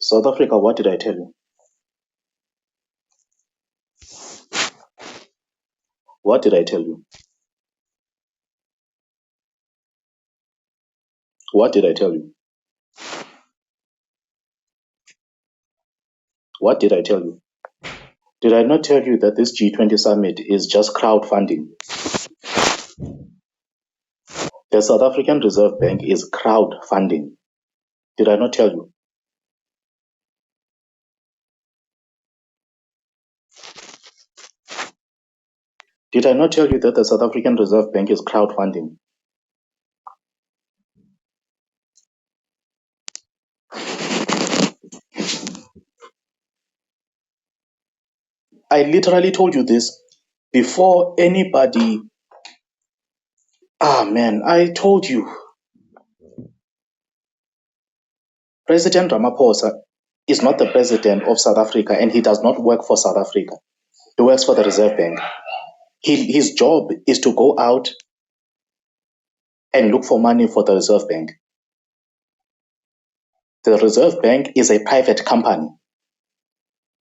South Africa, what did I tell you? What did I tell you? What did I tell you? What did I tell you? Did I not tell you that this G20 summit is just crowdfunding? The South African Reserve Bank is crowdfunding. Did I not tell you? Did I not tell you that the South African Reserve Bank is crowdfunding? I literally told you this before anybody. Man, I told you. President Ramaphosa is not the president of South Africa, and he does not work for South Africa. He works for the Reserve Bank. His job is to go out and look for money for the Reserve Bank. The Reserve Bank is a private company.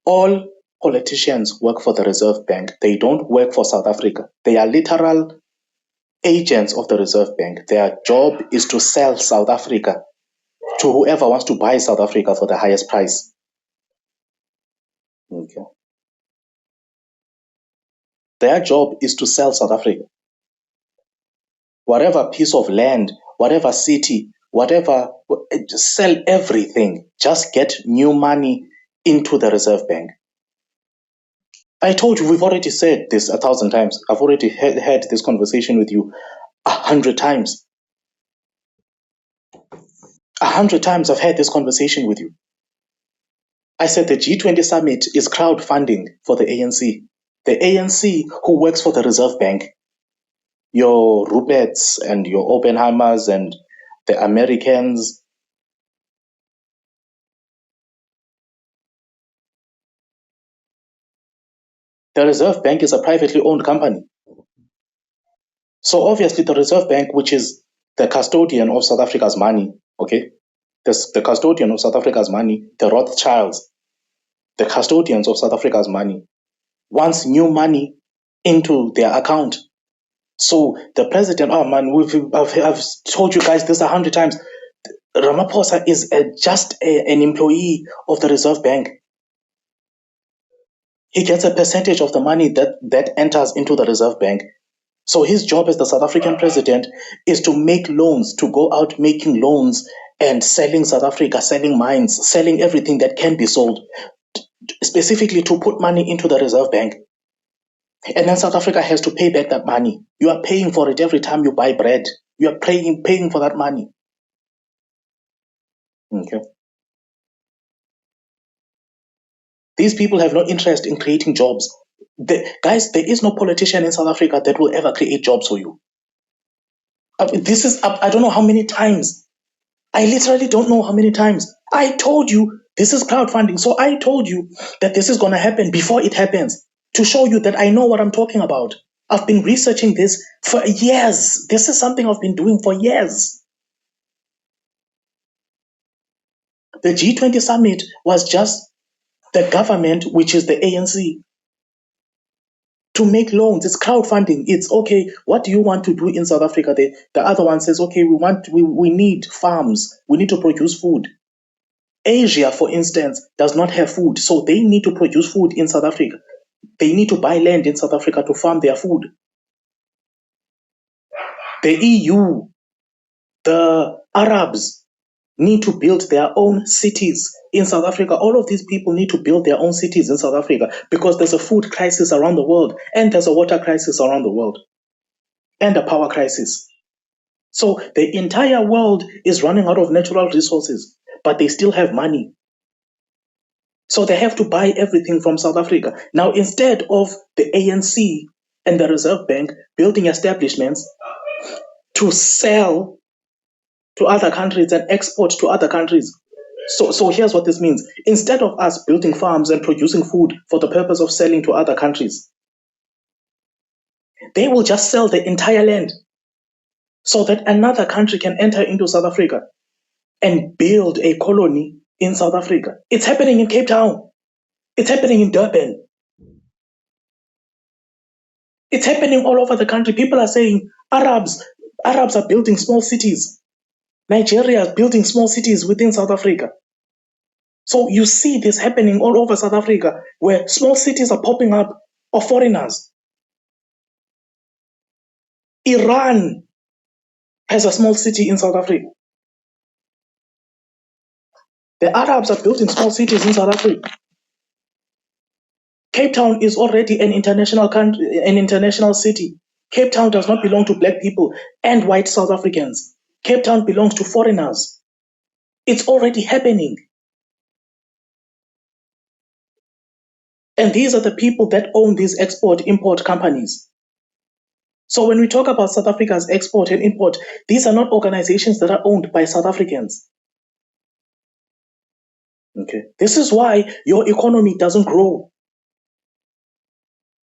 All politicians work for the Reserve Bank. They don't work for South Africa. They are literal agents of the Reserve Bank. Their job is to sell South Africa to whoever wants to buy South Africa for the highest price. Okay. Their job is to sell South Africa. Whatever piece of land, whatever city, whatever, sell everything. Just get new money into the Reserve Bank. I told you, we've already said this 1,000 times. I've already had this conversation with you 100 times. 100 times I've had this conversation with you. I said the G20 summit is crowdfunding for the ANC. The ANC who works for the Reserve Bank. Your Ruperts and your Oppenheimers and the Americans. The Reserve Bank is a privately owned company. So obviously the Reserve Bank, which is the custodian of South Africa's money, okay? The custodian of South Africa's money, the Rothschilds, the custodians of South Africa's money, wants new money into their account. So the president, I've told you guys this 100 times. Ramaphosa is just an employee of the Reserve Bank. He gets a percentage of the money that enters into the Reserve Bank. So his job as the South African president is to make loans, to go out making loans and selling South Africa, selling mines, selling everything that can be sold, specifically to put money into the Reserve Bank. And then South Africa has to pay back that money. You are paying for it every time you buy bread. You are paying for that money. Okay. These people have no interest in creating jobs. Guys, there is no politician in South Africa that will ever create jobs for you. I don't know how many times. I literally don't know how many times. I told you this is crowdfunding. So I told you that this is going to happen before it happens, to show you that I know what I'm talking about. I've been researching this for years. This is something I've been doing for years. The G20 summit was just the government, which is the ANC, to make loans. It's crowdfunding. It's okay. What do you want to do in South Africa? The other one says, okay, we need farms. We need to produce food. Asia, for instance, does not have food. So they need to produce food in South Africa. They need to buy land in South Africa to farm their food. The EU, the Arabs need to build their own cities in South Africa. All of these people need to build their own cities in South Africa because there's a food crisis around the world, and there's a water crisis around the world, and a power crisis. So the entire world is running out of natural resources, but they still have money. So they have to buy everything from South Africa. Now, instead of the ANC and the Reserve Bank building establishments to sell to other countries and export to other countries. So here's what this means. Instead of us building farms and producing food for the purpose of selling to other countries, they will just sell the entire land so that another country can enter into South Africa and build a colony in South Africa. It's happening in Cape Town. It's happening in Durban. It's happening all over the country. People are saying Arabs are building small cities. Nigeria is building small cities within South Africa. So you see this happening all over South Africa, where small cities are popping up of foreigners. Iran has a small city in South Africa. The Arabs are building small cities in South Africa. Cape Town is already an international country, an international city. Cape Town does not belong to black people and white South Africans. Cape Town belongs to foreigners. It's already happening. And these are the people that own these export-import companies. So when we talk about South Africa's export and import, these are not organizations that are owned by South Africans. Okay. This is why your economy doesn't grow.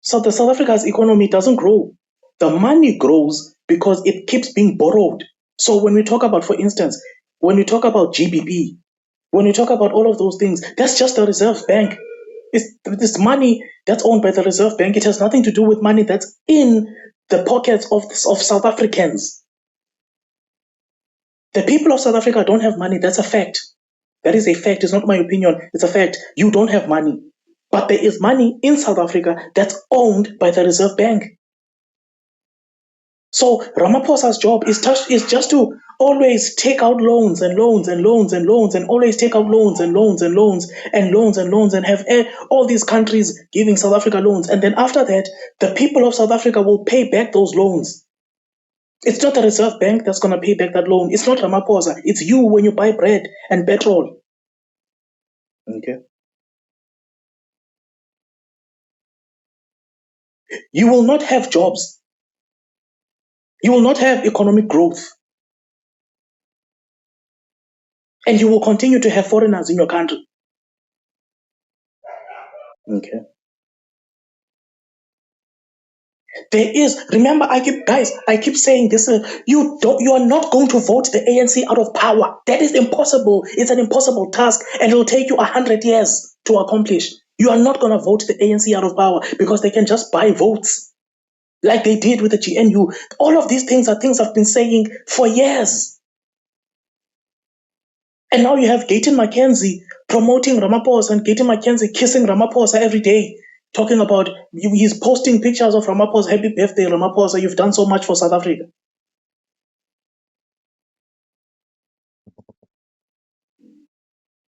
So the South Africa's economy doesn't grow. The money grows because it keeps being borrowed. So when we talk about, for instance, when we talk about GBP, when we talk about all of those things, that's just the Reserve Bank. It's this money that's owned by the Reserve Bank. It has nothing to do with money that's in the pockets of South Africans. The people of South Africa don't have money. That's a fact. That is a fact. It's not my opinion. It's a fact. You don't have money. But there is money in South Africa that's owned by the Reserve Bank. So Ramaphosa's job is just to always take out loans and loans and loans and loans and always take out loans and loans and loans and loans and loans and have all these countries giving South Africa loans. And then after that, the people of South Africa will pay back those loans. It's not the Reserve Bank that's going to pay back that loan. It's not Ramaphosa. It's you when you buy bread and petrol. Okay. You will not have jobs. You will not have economic growth. And you will continue to have foreigners in your country. Okay. There is, remember, I keep saying this, you are not going to vote the ANC out of power. That is impossible. It's an impossible task, and it will take you 100 years to accomplish. You are not going to vote the ANC out of power because they can just buy votes like they did with the GNU. All of these things are things I've been saying for years. And now you have Gayton McKenzie promoting Ramaphosa and Gayton McKenzie kissing Ramaphosa every day, talking about, he's posting pictures of Ramaphosa, happy birthday Ramaphosa, you've done so much for South Africa.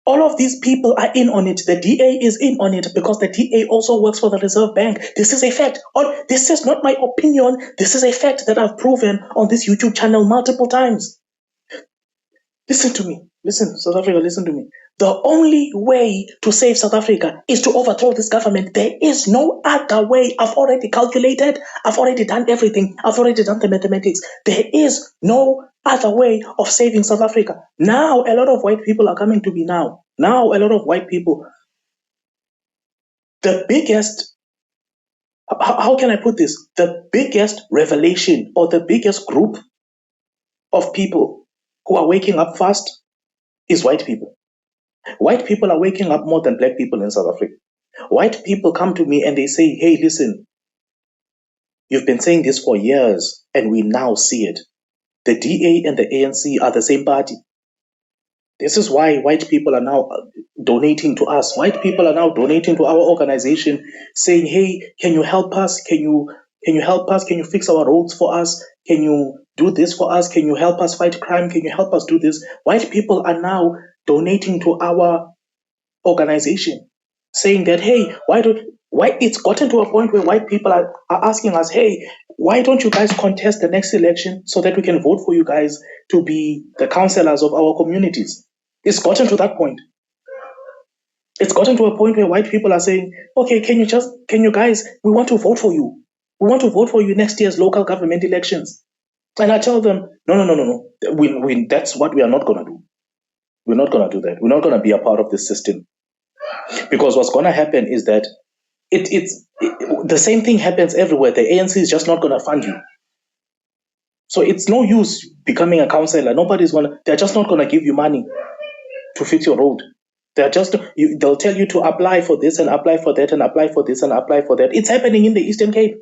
All of these people are in on it. The DA is in on it because the DA also works for the Reserve Bank. This is a fact. This is not my opinion. This is a fact that I've proven on this YouTube channel multiple times. Listen to me. Listen, South Africa, listen to me. The only way to save South Africa is to overthrow this government. There is no other way. I've already calculated. I've already done everything. I've already done the mathematics. There is no other way of saving South Africa. Now, a lot of white people are coming to me now. Now, a lot of white people. The biggest, how can I put this? The biggest revelation or the biggest group of people who are waking up fast is white people. White people are waking up more than black people in South Africa. White people come to me and they say, hey, listen, you've been saying this for years and we now see it. The DA and the ANC are the same party. This is why white people are now donating to us. White people are now donating to our organization saying, hey, can you help us? Can you help us? Can you fix our roads for us? Can you do this for us? Can you help us fight crime? Can you help us do this? White people are now donating to our organization, saying that, hey, why it's gotten to a point where white people are asking us, hey, why don't you guys contest the next election so that we can vote for you guys to be the councillors of our communities? It's gotten to that point. It's gotten to a point where white people are saying, okay, can you guys, we want to vote for you. We want to vote for you next year's local government elections. And I tell them, no. That's what we are not going to do. We're not going to do that. We're not going to be a part of this system. Because what's going to happen is that the same thing happens everywhere. The ANC is just not going to fund you. So it's no use becoming a councillor. They're just not going to give you money. to fix your road. They'll tell you to apply for this and apply for that and apply for this and apply for that. It's happening in the Eastern Cape.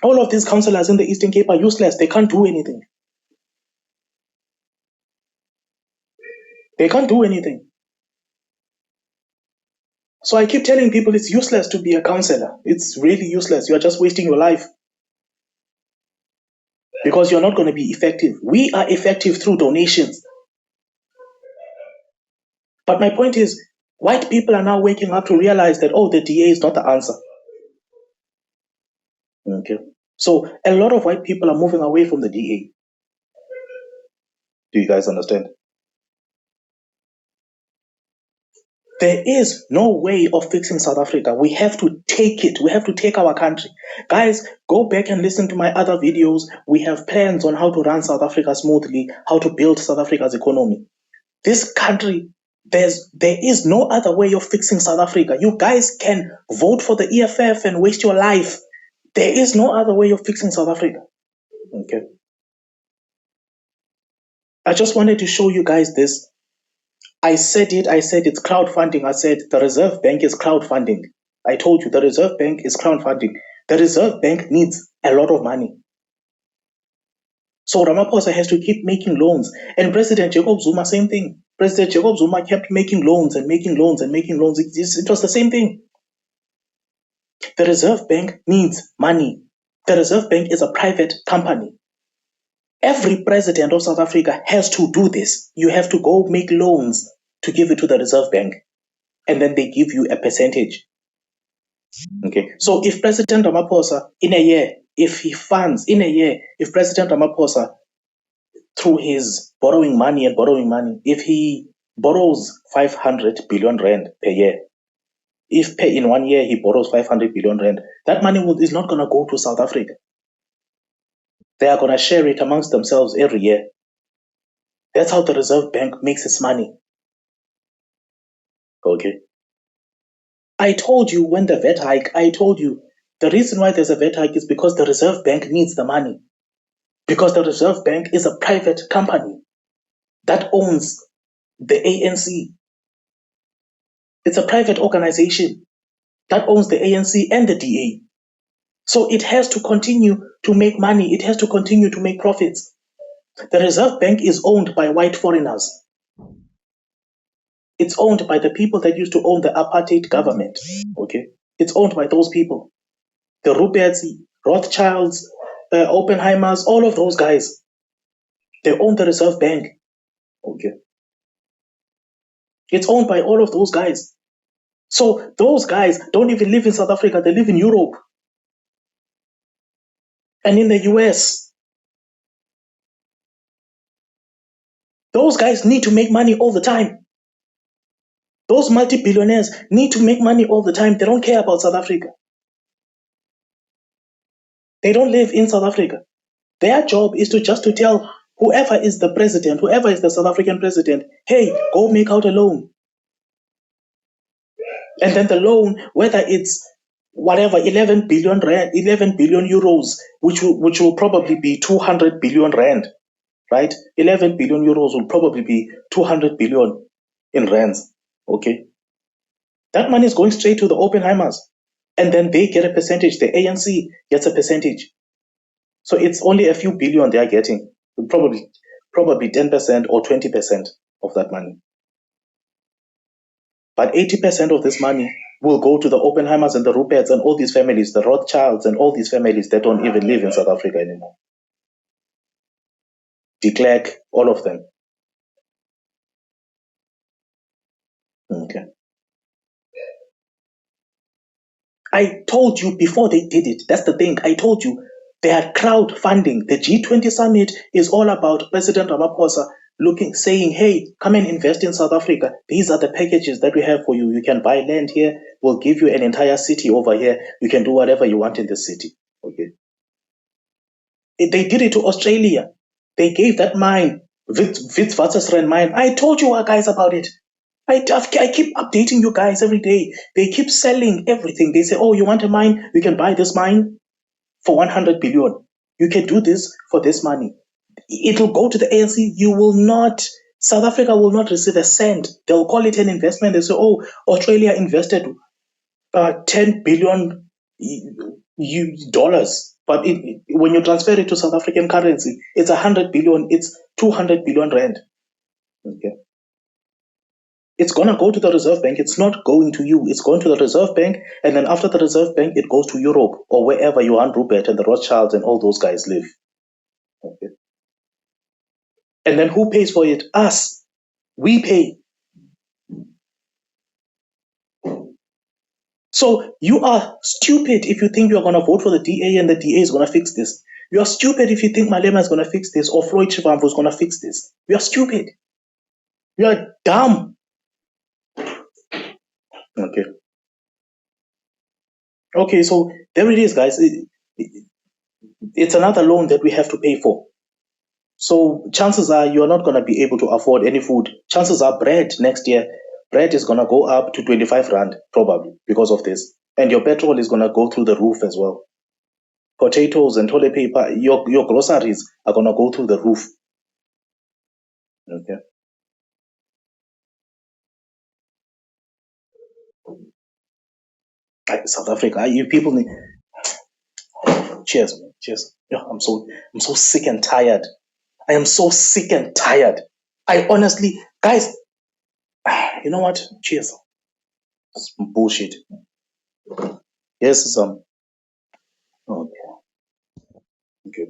All of these councillors in the Eastern Cape are useless. They can't do anything. They can't do anything. So I keep telling people it's useless to be a councillor. It's really useless. You're just wasting your life because you're not going to be effective. We are effective through donations. But my point is, white people are now waking up to realize that, oh, the DA is not the answer. Okay. So a lot of white people are moving away from the DA. Do you guys understand? There is no way of fixing South Africa. We have to take it. We have to take our country. Guys, go back and listen to my other videos. We have plans on how to run South Africa smoothly, how to build South Africa's economy. This country, there is no other way of fixing South Africa. You guys can vote for the EFF and waste your life. There is no other way of fixing South Africa. Okay. I just wanted to show you guys this. I said it's crowdfunding. I said the Reserve Bank is crowdfunding. I told you the Reserve Bank is crowdfunding. The Reserve Bank needs a lot of money. So Ramaphosa has to keep making loans. And President Jacob Zuma, same thing. President Jacob Zuma kept making loans and making loans and making loans. It was the same thing. The Reserve Bank needs money. The Reserve Bank is a private company. Every president of South Africa has to do this. You have to go make loans to give it to the Reserve Bank. And then they give you a percentage. Okay. So if President Ramaphosa, in a year, if President Ramaphosa, through his borrowing money, if he borrows 500 billion rand per year, if in 1 year he borrows 500 billion rand, that money is not going to go to South Africa. They are going to share it amongst themselves every year. That's how the Reserve Bank makes its money. Okay. I told you when the VAT hike, the reason why there's a VAT hike is because the Reserve Bank needs the money. Because the Reserve Bank is a private company that owns the ANC. It's a private organization that owns the ANC and the DA. So it has to continue to make money. It has to continue to make profits. The Reserve Bank is owned by white foreigners. It's owned by the people that used to own the apartheid government. Okay, it's owned by those people. The Ruperts, Rothschilds, Oppenheimers, all of those guys. They own the Reserve Bank. Okay, it's owned by all of those guys. So those guys don't even live in South Africa. They live in Europe and in the US. Those guys need to make money all the time. Those multi-billionaires need to make money all the time. They don't care about South Africa. They don't live in South Africa. Their job is to tell whoever is the president, whoever is the South African president, hey, go make out a loan. And then the loan, whether it's whatever, 11 billion euros, which will probably be 200 billion rand, right? 11 billion euros will probably be 200 billion in rands. Okay, that money is going straight to the Oppenheimers, and then they get a percentage. The ANC gets a percentage, so it's only a few billion they are getting, probably 10% or 20% of that money. But 80% of this money will go to the Oppenheimers and the Ruperts and all these families, the Rothschilds and all these families that don't even live in South Africa anymore. De Klerk, all of them. Okay. I told you before they did it. That's the thing. I told you they are crowdfunding. The G20 summit is all about President Ramaphosa saying, hey, come and invest in South Africa. These are the packages that we have for you. You can buy land here. We'll give you an entire city over here. You can do whatever you want in the city. Okay. They did it to Australia. They gave that mine, Witwatersrand mine. I told you guys about it. I keep updating you guys every day. They keep selling everything. They say, oh, you want a mine? You can buy this mine for 100 billion. You can do this for this money. It will go to the ANC. You will not South Africa will not receive a cent. They'll call it an investment. They say, oh, Australia invested 10 billion dollars. But when you transfer it to South African currency, it's 100 billion, it's 200 billion rand. Okay. It's going to go to the Reserve Bank. It's not going to you. It's going to the Reserve Bank. And then after the Reserve Bank, it goes to Europe or wherever Johan Rupert and the Rothschilds and all those guys live. Okay. And then who pays for it? Us. We pay. So you are stupid if you think you're going to vote for the DA and the DA is going to fix this. You are stupid if you think Malema is going to fix this or Floyd Shivambu is going to fix this. You are stupid. You are dumb. Okay. Okay, so there it is, guys. It's another loan that we have to pay for. So chances are you're not going to be able to afford any food. Chances are bread next year, bread is going to go up to 25 rand probably because of this. And your petrol is going to go through the roof as well. Potatoes and toilet paper, your groceries are going to go through the roof. Okay. South Africa, you people need. Cheers, man. Cheers. Yeah, I'm so sick and tired. I am so sick and tired. I honestly, guys, you know what? Cheers. It's bullshit. Yes, some. Okay. Okay.